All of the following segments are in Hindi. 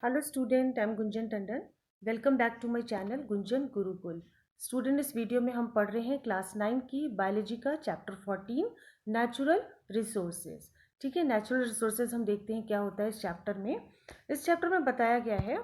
Hello student, I am Gunjan Tandon. Welcome back to my channel Gunjan Gurukul. Student, इस वीडियो में हम पढ़ रहे हैं क्लास 9 की बायोलॉजी का चैप्टर 14 नेचुरल रिसोर्सेज। ठीक है, नेचुरल रिसोर्सेज हम देखते हैं क्या होता है इस चैप्टर में। इस चैप्टर में बताया गया है,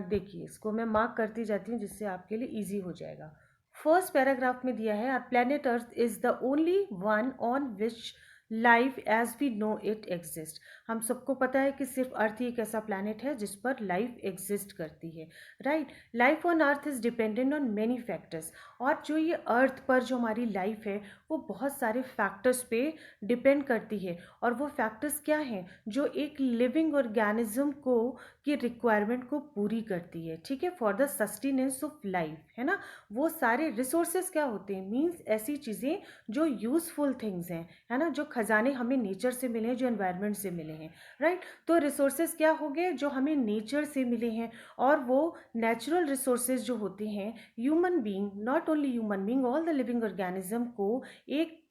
देखिए इसको मैं मार्क करती जाती हूँ जिससे आपके लिए ईजी हो जाएगा। फर्स्ट पैराग्राफ में दिया है, our planet earth is the only one on which life as we know it exist. हम सबको पता है कि सिर्फ अर्थ ही एक ऐसा प्लैनेट है जिस पर लाइफ एग्जिस्ट करती है, right. Life on earth is dependent on many factors. और जो ये अर्थ पर जो हमारी लाइफ है वो बहुत सारे फैक्टर्स पे डिपेंड करती है। और वो फैक्टर्स क्या हैं जो एक लिविंग ऑर्गेनिज्म को की रिक्वायरमेंट को पूरी करती है, ठीक है, for the sustenance of life, है ना। वो सारे रिसोर्सेज क्या होते हैं, मीन्स ऐसी चीज़ें जो यूजफुल थिंग्स हैं, है ना, जो खजाने हमें नेचर से मिले हैं, जो एनवायरनमेंट से मिले हैं, राइट। तो रिसोर्सेज क्या हो गए जो हमें नेचर से मिले हैं। और वो नेचुरल रिसोर्सेज जो होते हैं, human being, not only human being, all the living organism को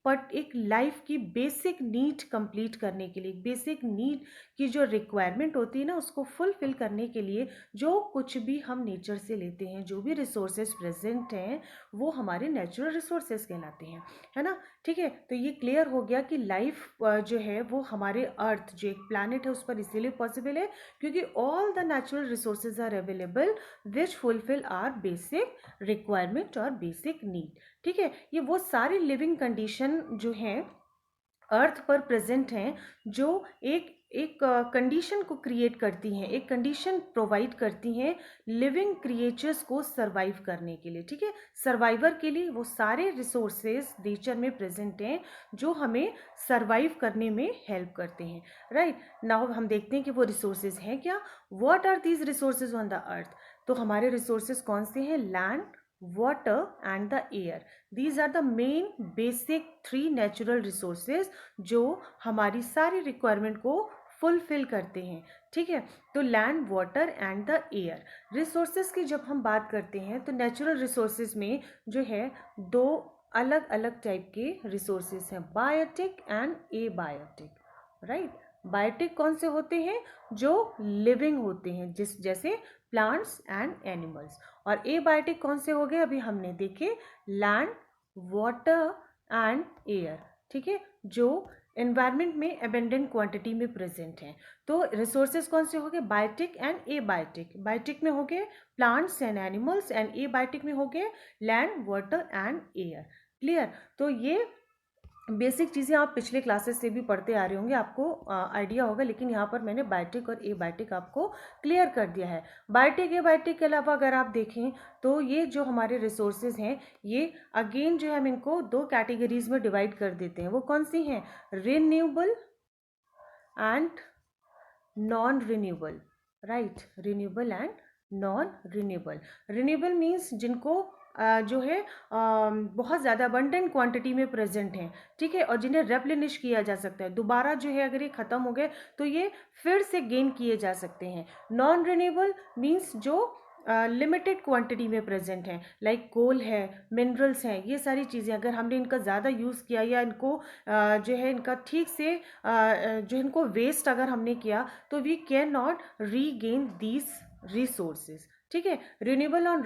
एक लाइफ की बेसिक नीड कंप्लीट करने के लिए, बेसिक नीड की जो रिक्वायरमेंट होती है ना, उसको फुलफिल करने के लिए जो कुछ भी हम नेचर से लेते हैं, जो भी रिसोर्सेज प्रेजेंट हैं, वो हमारे नेचुरल रिसोर्सेज कहलाते हैं, है ना। ठीक है, तो ये क्लियर हो गया कि लाइफ जो है वो हमारे अर्थ जो एक प्लैनेट है उस पर इसीलिए पॉसिबल है क्योंकि all the natural resources are available which fulfil our basic requirement और बेसिक नीड। ठीक है, ये वो सारी लिविंग कंडीशन जो हैं अर्थ पर प्रेजेंट हैं, जो एक एक कंडीशन को क्रिएट करती हैं, एक कंडीशन प्रोवाइड करती हैं लिविंग क्रिएचर्स को सरवाइव करने के लिए। ठीक है, सर्वाइवर के लिए वो सारे रिसोर्सेज नेचर में प्रेजेंट हैं जो हमें सरवाइव करने में हेल्प करते हैं, राइट। नाउ हम देखते हैं कि वो रिसोर्सेज हैं क्या। What are these resources on the earth. तो हमारे रिसोर्सेज कौन से हैं, land, water and the air. These are the main basic 3 natural resources जो हमारी सारी रिक्वायरमेंट को फुलफिल करते हैं। ठीक है, तो land, water and the air resources की जब हम बात करते हैं तो नेचुरल रिसोर्सेज में जो है दो अलग अलग टाइप के रिसोर्सेज हैं, biotic and abiotic, right. Biotic कौन से होते हैं, जो लिविंग होते हैं, जैसे प्लांट्स एंड एनिमल्स। और एबायोटिक कौन से हो गए, अभी हमने देखे, लैंड, वाटर एंड एयर। ठीक है, जो एनवायरनमेंट में अबेंडेंट क्वांटिटी में प्रेजेंट हैं। तो रिसोर्सेज कौन से हो गए, बायोटिक एंड एबायोटिक। बायोटिक में हो गए plants and animals and abiotic में हो गए land, water and air. Clear. तो ये बेसिक चीज़ें आप पिछले क्लासेस से भी पढ़ते आ रहे होंगे, आपको आइडिया होगा, लेकिन यहाँ पर मैंने बायोटिक और एबायोटिक आपको क्लियर कर दिया है। बायोटिक एबायोटिक के अलावा अगर आप देखें तो ये जो हमारे रिसोर्सेज हैं, ये अगेन जो है हम इनको दो कैटेगरीज में डिवाइड कर देते हैं। वो कौन सी हैं, renewable and non renewable, right. Renewable and non renewable. Renewable means जिनको जो है बहुत ज़्यादा अबंडेंट क्वांटिटी में प्रेजेंट हैं, ठीक है, और जिन्हें रेप्लेनिश किया जा सकता है, दोबारा जो है अगर ये ख़त्म हो गए तो ये फिर से गेन किए जा सकते हैं। नॉन रिन्यूएबल मीन्स जो लिमिटेड क्वांटिटी में प्रेजेंट हैं, लाइक कोल है, मिनरल्स हैं, ये सारी चीज़ें अगर हमने इनका ज़्यादा यूज़ किया या इनको जो है इनका ठीक से जो इनको वेस्ट अगर हमने किया तो we can not regain these resources. ठीक है, रिन्यूएबल और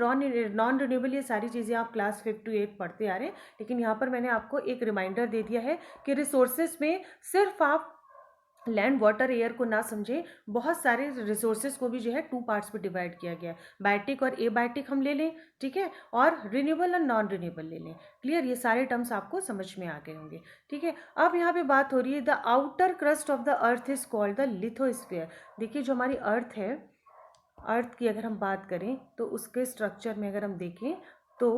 नॉन रिन्यूएबल ये सारी चीज़ें आप क्लास 5 to 8 पढ़ते आ रहे हैं, लेकिन यहाँ पर मैंने आपको एक रिमाइंडर दे दिया है कि रिसोर्सेज में सिर्फ आप लैंड, वाटर, एयर को ना समझें, बहुत सारे रिसोर्सेज को भी जो है 2 पार्ट्स में डिवाइड किया गया है। बायोटिक और एबायोटिक हम ले लें, ठीक है, और रिन्यूएबल और नॉन रिन्यूएबल ले लें। क्लियर, ये सारे टर्म्स आपको समझ में आ गए होंगे। ठीक है, अब यहाँ पे बात हो रही है, the outer crust of the earth is called the lithosphere. देखिए जो हमारी अर्थ है, अर्थ की अगर हम बात करें तो उसके स्ट्रक्चर में अगर हम देखें तो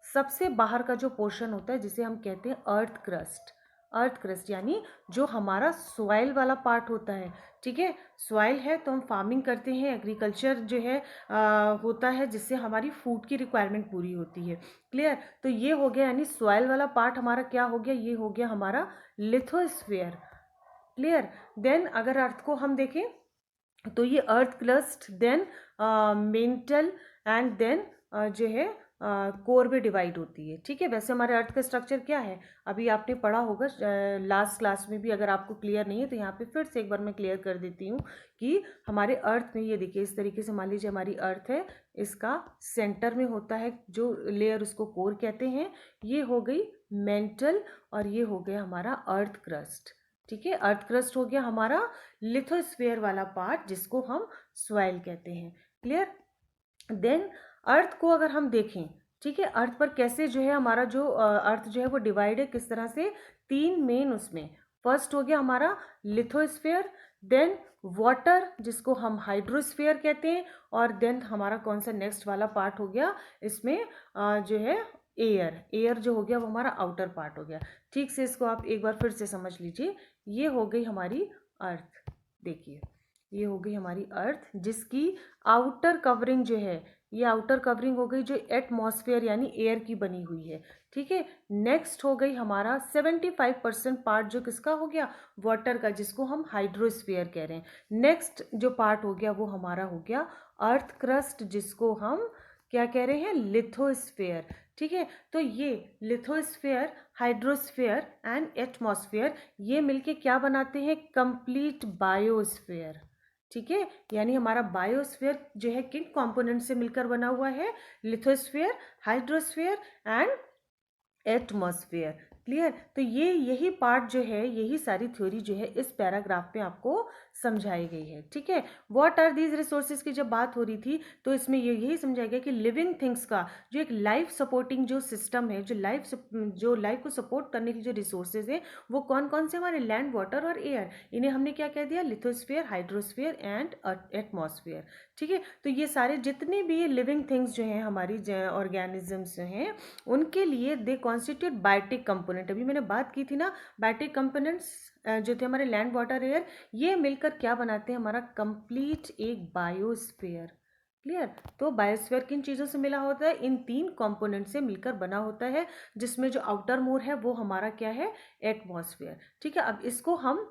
सबसे बाहर का जो पोर्शन होता है जिसे हम कहते हैं अर्थ क्रस्ट। अर्थ क्रस्ट यानी जो हमारा सॉइल वाला पार्ट होता है, ठीक है, सॉइल है तो हम फार्मिंग करते हैं, एग्रीकल्चर जो है होता है जिससे हमारी फूड की रिक्वायरमेंट पूरी होती है। क्लियर, तो ये हो गया, यानी सॉइल वाला पार्ट हमारा क्या हो गया, ये हो गया हमारा लिथोस्फीयर। क्लियर, देन अगर अर्थ को हम देखें तो ये earth crust, then mantle and then जो है कोर में डिवाइड होती है। ठीक है, वैसे हमारे अर्थ का स्ट्रक्चर क्या है अभी आपने पढ़ा होगा लास्ट क्लास में भी। अगर आपको क्लियर नहीं है तो यहाँ पे फिर से एक बार मैं क्लियर कर देती हूँ कि हमारे अर्थ में ये देखिए इस तरीके से, मान लीजिए हमारी अर्थ है, इसका सेंटर में होता है जो लेयर, उसको कोर कहते हैं। ये हो गई मेंटल और ये हो गया हमारा अर्थ क्रस्ट। ठीक है, अर्थ क्रस्ट हो गया हमारा लिथोस्फीयर वाला पार्ट जिसको हम सॉइल कहते हैं। क्लियर। देन अर्थ को अगर हम देखें, ठीक है, अर्थ पर कैसे जो है हमारा जो अर्थ जो है वो डिवाइड है किस तरह से, तीन मेन उसमें। फर्स्ट हो गया हमारा लिथोस्फीयर, देन वाटर जिसको हम हाइड्रोस्फीयर कहते हैं, और देन हमारा कौन सा नेक्स्ट वाला पार्ट हो गया इसमें जो है एयर। एयर जो हो गया वो हमारा आउटर पार्ट हो गया। ठीक से इसको आप एक बार फिर से समझ लीजिए। ये हो गई हमारी अर्थ। देखिए ये हो गई हमारी अर्थ जिसकी आउटर कवरिंग जो है, ये आउटर कवरिंग हो गई जो एटमॉस्फेयर यानी एयर की बनी हुई है। ठीक है, नेक्स्ट हो गई हमारा 75% पार्ट जो किसका हो गया, वाटर का, जिसको हम हाइड्रोस्फीयर कह रहे हैं। नेक्स्ट जो पार्ट हो गया वो हमारा हो गया अर्थ क्रस्ट जिसको हम क्या कह रहे हैं, लिथोस्फीयर। ठीक है, तो ये लिथोस्फीयर, हाइड्रोस्फीयर एंड एटमॉस्फेयर ये मिलके क्या बनाते हैं, कंप्लीट बायोस्फीयर। ठीक है, यानी हमारा बायोस्फीयर जो है किन कंपोनेंट से मिलकर बना हुआ है, lithosphere, hydrosphere and atmosphere. Clear. तो ये यही पार्ट जो है, यही सारी थ्योरी जो है इस पैराग्राफ में आपको समझाई गई है। ठीक है, व्हाट आर दीज रिसोर्सेज की जब बात हो रही थी तो इसमें ये यही समझाया गया कि लिविंग थिंग्स का जो एक लाइफ सपोर्टिंग जो सिस्टम है, जो लाइफ को सपोर्ट करने की जो रिसोर्सेज है वो कौन कौन से, हमारे लैंड, वाटर और एयर। इन्हें हमने क्या कह दिया, लिथोस्फीयर, हाइड्रोस्फीयर एंड एटमॉस्फेयर। ठीक है, तो ये सारे जितने भी लिविंग थिंग्स जो हैं, हमारी ऑर्गेनिजम्स जो हैं, उनके लिए दे कॉन्स्टिट्यूट बायोटिक कंपोनेंट। अभी मैंने बात की थी ना, बायोटिक कंपोनेंट्स जो थे हमारे लैंड, वाटर, एयर, ये मिलकर क्या बनाते हैं, हमारा कंप्लीट एक बायोस्फीयर। क्लियर। तो बायोस्फीयर किन चीज़ों से मिला होता है, इन तीन कंपोनेंट से मिलकर बना होता है, जिसमें जो आउटर मोर है वो हमारा क्या है, एटमॉस्फेयर। ठीक है, अब इसको हम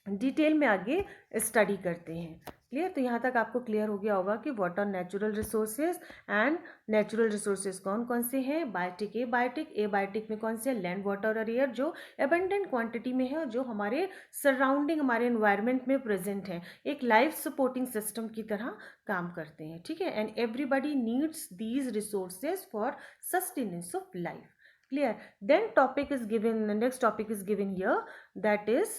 डिटेल में आगे स्टडी करते हैं। क्लियर। तो यहाँ तक आपको क्लियर हो गया होगा कि what are natural resources and natural resources कौन कौन से हैं, biotic, abiotic, abiotic में कौन से, लैंड, वाटर और एयर जो एबंडेंट क्वांटिटी में है और जो हमारे सराउंडिंग, हमारे एनवायरनमेंट में प्रेजेंट है, एक लाइफ सपोर्टिंग सिस्टम की तरह काम करते हैं। ठीक है, and everybody needs these resources for sustenance of life. Clear. Then topic is given, the next topic is given here, that is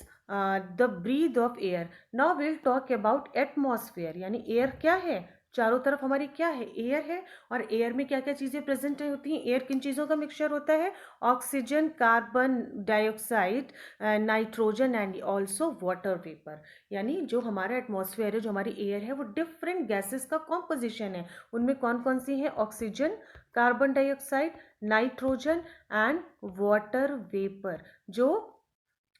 the breath of air. Now we'll talk about atmosphere. यानी एयर क्या है, चारों तरफ हमारी क्या है, एयर है। और एयर में क्या क्या चीज़ें प्रेजेंट होती हैं, एयर किन चीज़ों का मिक्सचर होता है, oxygen, carbon dioxide, nitrogen and also water vapour. यानी जो हमारा एटमॉस्फेयर है, जो हमारी एयर है, वो डिफरेंट गैसेस का कॉम्पोजिशन है। उनमें कौन कौन सी हैं, oxygen, carbon dioxide, nitrogen and water vapour, जो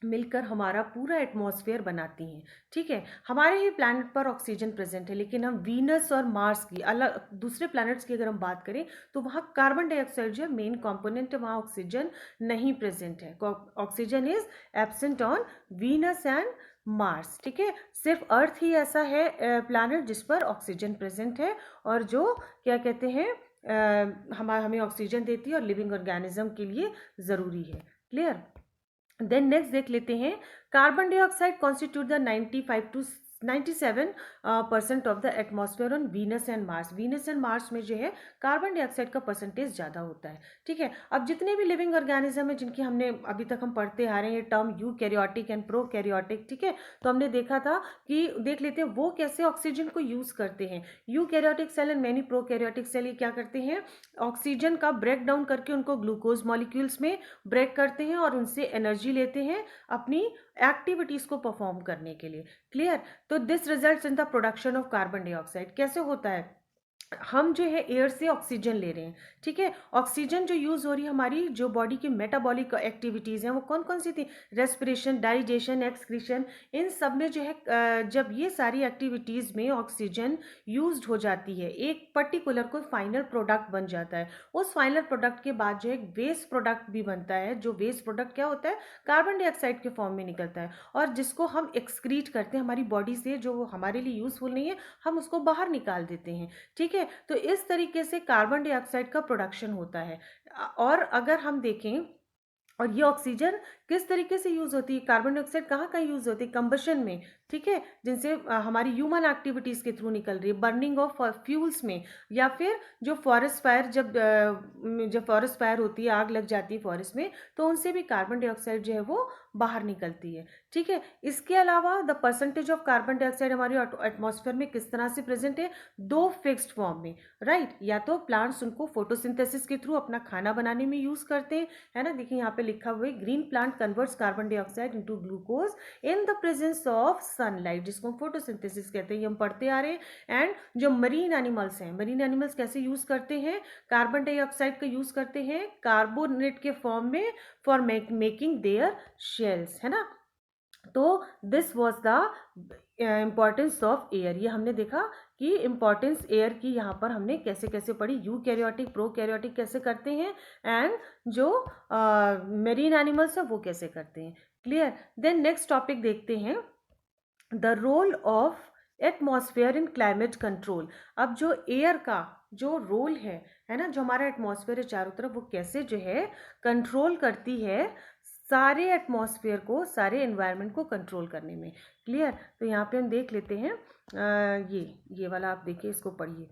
मिलकर हमारा पूरा एटमॉस्फेयर बनाती हैं। ठीक है, हमारे ही प्लैनेट पर ऑक्सीजन प्रेजेंट है, लेकिन हम वीनस और मार्स की अलग, दूसरे प्लैनेट्स की अगर हम बात करें तो वहाँ कार्बन डाइऑक्साइड जो है मेन कंपोनेंट है, वहाँ ऑक्सीजन नहीं प्रेजेंट है। Oxygen is absent on Venus and Mars. ठीक है, सिर्फ अर्थ ही ऐसा है प्लैनेट जिस पर ऑक्सीजन प्रेजेंट है और जो क्या कहते हैं हमें ऑक्सीजन देती है और लिविंग ऑर्गेनिज्म के लिए ज़रूरी है। क्लियर। देन नेक्स्ट देख लेते हैं, carbon dioxide constitute the 95 to 97% of the atmosphere on Venus and Mars. Venus and Mars में जो है कार्बन डाइऑक्साइड का परसेंटेज ज़्यादा होता है। ठीक है, अब जितने भी लिविंग ऑर्गेनिज्म है जिनकी हमने अभी तक हम पढ़ते आ रहे हैं term you karyotic and pro karyotic. ठीक है, तो हमने देखा था कि देख लेते हैं वो कैसे ऑक्सीजन को यूज़ करते हैं। Eukaryotic cell and many prokaryotic cell ये क्या करते हैं, ऑक्सीजन का ब्रेक डाउन करके उनको ग्लूकोज मॉलिक्यूल्स में ब्रेक करते हैं और उनसे एनर्जी लेते हैं अपनी एक्टिविटीज को परफॉर्म करने के लिए। क्लियर। तो this results in the production of carbon dioxide. कैसे होता है, हम जो है एयर से ऑक्सीजन ले रहे हैं। ठीक है, ऑक्सीजन जो यूज़ हो रही है हमारी जो बॉडी की मेटाबॉलिक एक्टिविटीज़ हैं वो कौन कौन सी थी, रेस्पिरेशन, डाइजेशन, एक्सक्रीशन, इन सब में जो है जब ये सारी एक्टिविटीज़ में ऑक्सीजन यूज्ड हो जाती है, एक पर्टिकुलर कोई फाइनल प्रोडक्ट बन जाता है। उस फाइनल प्रोडक्ट के बाद जो एक वेस्ट प्रोडक्ट भी बनता है, जो वेस्ट प्रोडक्ट क्या होता है, कार्बन डाइऑक्साइड के फॉर्म में निकलता है और जिसको हम एक्सक्रीट करते हैं हमारी बॉडी से, जो हमारे लिए यूज़फुल नहीं है हम उसको बाहर निकाल देते हैं। ठीक है, है। तो इस तरीके से कार्बन डाइऑक्साइड का प्रोडक्शन होता है। और अगर हम देखें, और ये ऑक्सीजन किस तरीके से यूज होती है, कार्बन डाइऑक्साइड कहाँ कहाँ यूज होती है, कंबशन में, ठीक है, जिनसे हमारी ह्यूमन एक्टिविटीज के थ्रू निकल रही है, बर्निंग ऑफ फ्यूल्स में, या फिर जो फॉरेस्ट फायर, जब फॉरेस्ट फायर होती है, आग लग जाती है फॉरेस्ट में, तो उनसे भी कार्बन डाइऑक्साइड जो है वो बाहर निकलती है, ठीक है। इसके अलावा the percentage of carbon dioxide हमारी एटमॉस्फेयर में किस तरह से प्रेजेंट है, दो फिक्स्ड फॉर्म में, राइट। या तो प्लांट्स उनको फोटोसिंथेसिस के थ्रू अपना खाना बनाने में यूज करते हैं, है ना। देखिए यहाँ पे लिखा हुआ है, green plant converts carbon dioxide into glucose in the presence of sunlight, जिसको हम फोटोसिंथेसिस कहते हैं, ये हम पढ़ते आ रहे हैं। एंड जो मरीन एनिमल्स हैं, मरीन एनिमल्स कैसे यूज करते हैं, कार्बन डाइऑक्साइड का यूज करते हैं कार्बोनेट के फॉर्म में फॉर मेकिंग देयर शेल्स, है ना। तो this was the importance of air. ये हमने देखा कि इम्पॉर्टेंस एयर की यहाँ पर हमने कैसे कैसे पढ़ी, यूकैरियोटिक प्रोकैरियोटिक कैसे करते हैं, एंड जो मेरीन एनिमल्स है वो कैसे करते हैं, क्लियर। देन नेक्स्ट टॉपिक देखते हैं, the role of atmosphere in climate control. अब जो एयर का जो रोल है ना, जो हमारा एटमॉस्फेयर है चारों तरफ, वो कैसे जो है कंट्रोल करती है सारे एटमॉस्फेयर को, सारे एनवायरनमेंट को कंट्रोल करने में, क्लियर। तो यहाँ पे हम देख लेते हैं, ये वाला आप देखिए, इसको पढ़िए।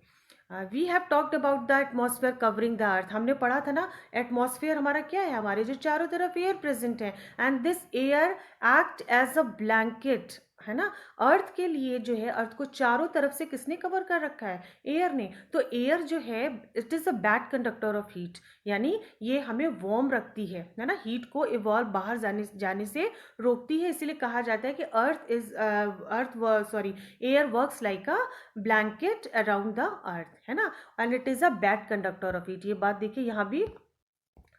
We have talked about the atmosphere covering the earth. हमने पढ़ा था ना, एटमॉस्फेयर हमारा क्या है, हमारे जो चारों तरफ एयर प्रेजेंट है, and this air act as a blanket, है ना। अर्थ के लिए जो है, अर्थ को चारों तरफ से किसने कवर कर रखा है, एयर ने। तो एयर जो है, it is a bad conductor of heat, यानी ये हमें वार्म रखती है ना, हीट को इवॉल्व बाहर जाने से रोकती है। इसीलिए कहा जाता है कि air works like a blanket around the earth, है ना, and it is a bad conductor of heat. ये बात देखिए यहाँ भी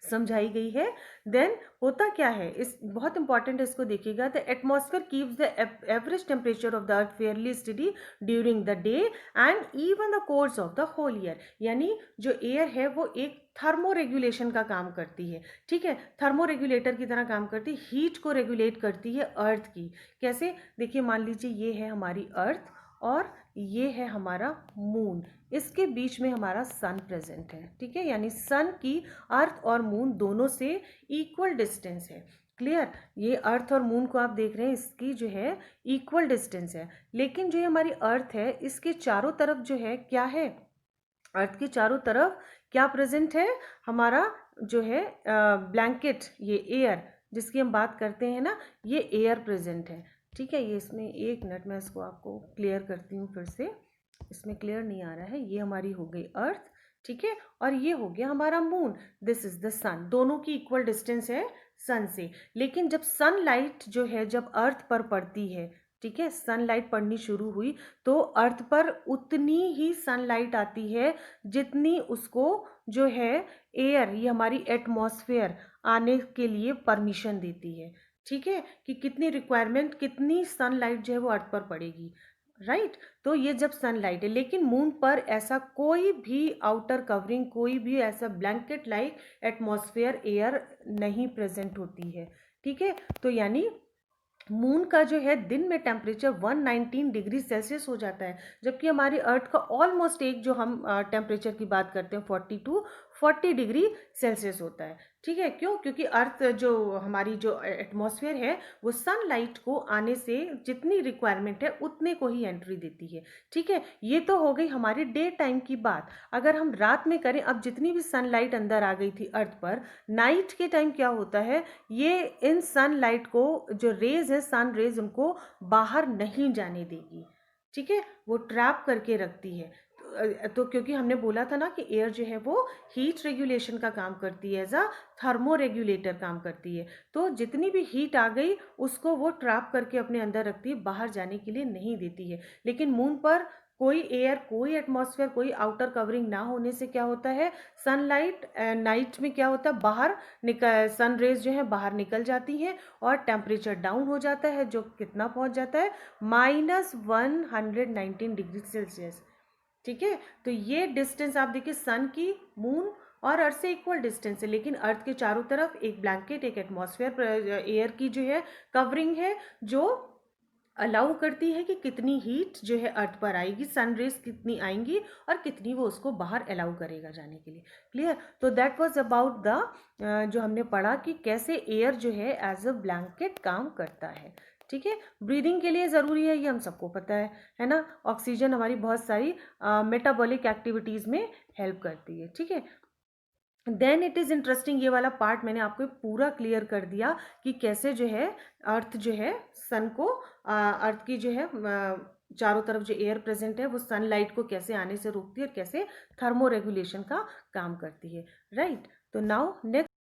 समझाई गई है। देन होता क्या है, इस बहुत इंपॉर्टेंट है, इसको देखिएगा। The atmosphere keeps the average temperature of the earth fairly steady during the day and even the course of the whole year. यानी जो एयर है वो एक थर्मो रेगुलेशन का काम करती है, ठीक है, थर्मो रेगुलेटर की तरह काम करती है, हीट को रेगुलेट करती है अर्थ की। कैसे, देखिए मान लीजिए ये है हमारी अर्थ और ये है हमारा मून, इसके बीच में हमारा सन प्रेजेंट है, ठीक है, यानी सन की अर्थ और मून दोनों से इक्वल डिस्टेंस है, क्लियर। ये अर्थ और मून को आप देख रहे हैं, इसकी जो है इक्वल डिस्टेंस है। लेकिन जो ये हमारी अर्थ है, इसके चारों तरफ जो है क्या है, अर्थ के चारों तरफ क्या प्रेजेंट है, हमारा जो है ब्लैंकेट, ये एयर जिसकी हम बात करते हैं ना, ये एयर प्रेजेंट है, ठीक है। ये इसमें एक मिनट में इसको आपको क्लियर करती हूँ फिर से, इसमें क्लियर नहीं आ रहा है। ये हमारी हो गई अर्थ, ठीक है, और ये हो गया हमारा मून, दिस इज द सन, दोनों की इक्वल डिस्टेंस है सन से। लेकिन जब सनलाइट जो है जब अर्थ पर पड़ती है, ठीक है, सनलाइट पड़नी शुरू हुई, तो अर्थ पर उतनी ही सनलाइट आती है जितनी उसको जो है एयर, ये हमारी एटमॉस्फेयर आने के लिए परमिशन देती है, ठीक है, कि कितनी रिक्वायरमेंट, कितनी सनलाइट जो है वो अर्थ पर पड़ेगी, राइट। तो ये जब सनलाइट है, लेकिन मून पर ऐसा कोई भी आउटर कवरिंग, कोई भी ऐसा ब्लैंकेट लाइक एटमॉस्फेयर एयर नहीं प्रेजेंट होती है, ठीक है। तो यानी मून का जो है दिन में टेम्परेचर 119 डिग्री सेल्सियस हो जाता है, जबकि हमारी अर्थ का ऑलमोस्ट एक जो हम टेम्परेचर की बात करते हैं 40 डिग्री सेल्सियस होता है, ठीक है। क्यों, क्योंकि अर्थ जो हमारी जो एटमॉस्फेयर है वो सनलाइट को आने से जितनी रिक्वायरमेंट है उतने को ही एंट्री देती है, ठीक है। ये तो हो गई हमारी डे टाइम की बात। अगर हम रात में करें, अब जितनी भी सनलाइट अंदर आ गई थी अर्थ पर, नाइट के टाइम क्या होता है, ये इन सनलाइट को जो रेज है, सन रेज, उनको बाहर नहीं जाने देगी, ठीक है, वो ट्रैप करके रखती है। तो क्योंकि हमने बोला था ना कि एयर जो है वो हीट रेगुलेशन का काम करती है, एज अ थर्मो रेगुलेटर काम करती है। तो जितनी भी हीट आ गई उसको वो ट्रैप करके अपने अंदर रखती है, बाहर जाने के लिए नहीं देती है। लेकिन मून पर कोई एयर, कोई एटमॉस्फेयर, कोई आउटर कवरिंग ना होने से क्या होता है, सनलाइट नाइट में क्या होता है, बाहर निकल, सन रेज जो है बाहर निकल जाती हैं और टेम्परेचर डाउन हो जाता है, जो कितना पहुंच जाता है, -119 डिग्री सेल्सियस, ठीक है। तो ये डिस्टेंस आप देखिए, सन की, मून और अर्थ से इक्वल डिस्टेंस है, लेकिन अर्थ के चारों तरफ एक ब्लैंकेट, एक एटमॉस्फेयर एयर की जो है कवरिंग है, जो अलाउ करती है कि कितनी हीट जो है अर्थ पर आएगी, सन रेज कितनी आएंगी और कितनी वो उसको बाहर अलाउ करेगा जाने के लिए। क्लियर? तो दैट वाज अबाउट द जो हमने पढ़ा कि कैसे एयर जो है एज अ ब्लैंकेट काम करता है। ठीक है, ब्रीदिंग के लिए ज़रूरी है, ये हम सबको पता है ना। ऑक्सीजन हमारी बहुत सारी मेटाबॉलिक एक्टिविटीज़ में हेल्प करती है। ठीक है, देन इट इज़ इंटरेस्टिंग, ये वाला पार्ट मैंने आपको पूरा क्लियर कर दिया कि कैसे जो है अर्थ जो है सन को अर्थ की जो है चारों तरफ जो एयर प्रेजेंट है वो सनलाइट को कैसे आने से रोकती है और कैसे थर्मो रेगुलेशन का काम करती है। राइट, तो नाउ नेक्स्ट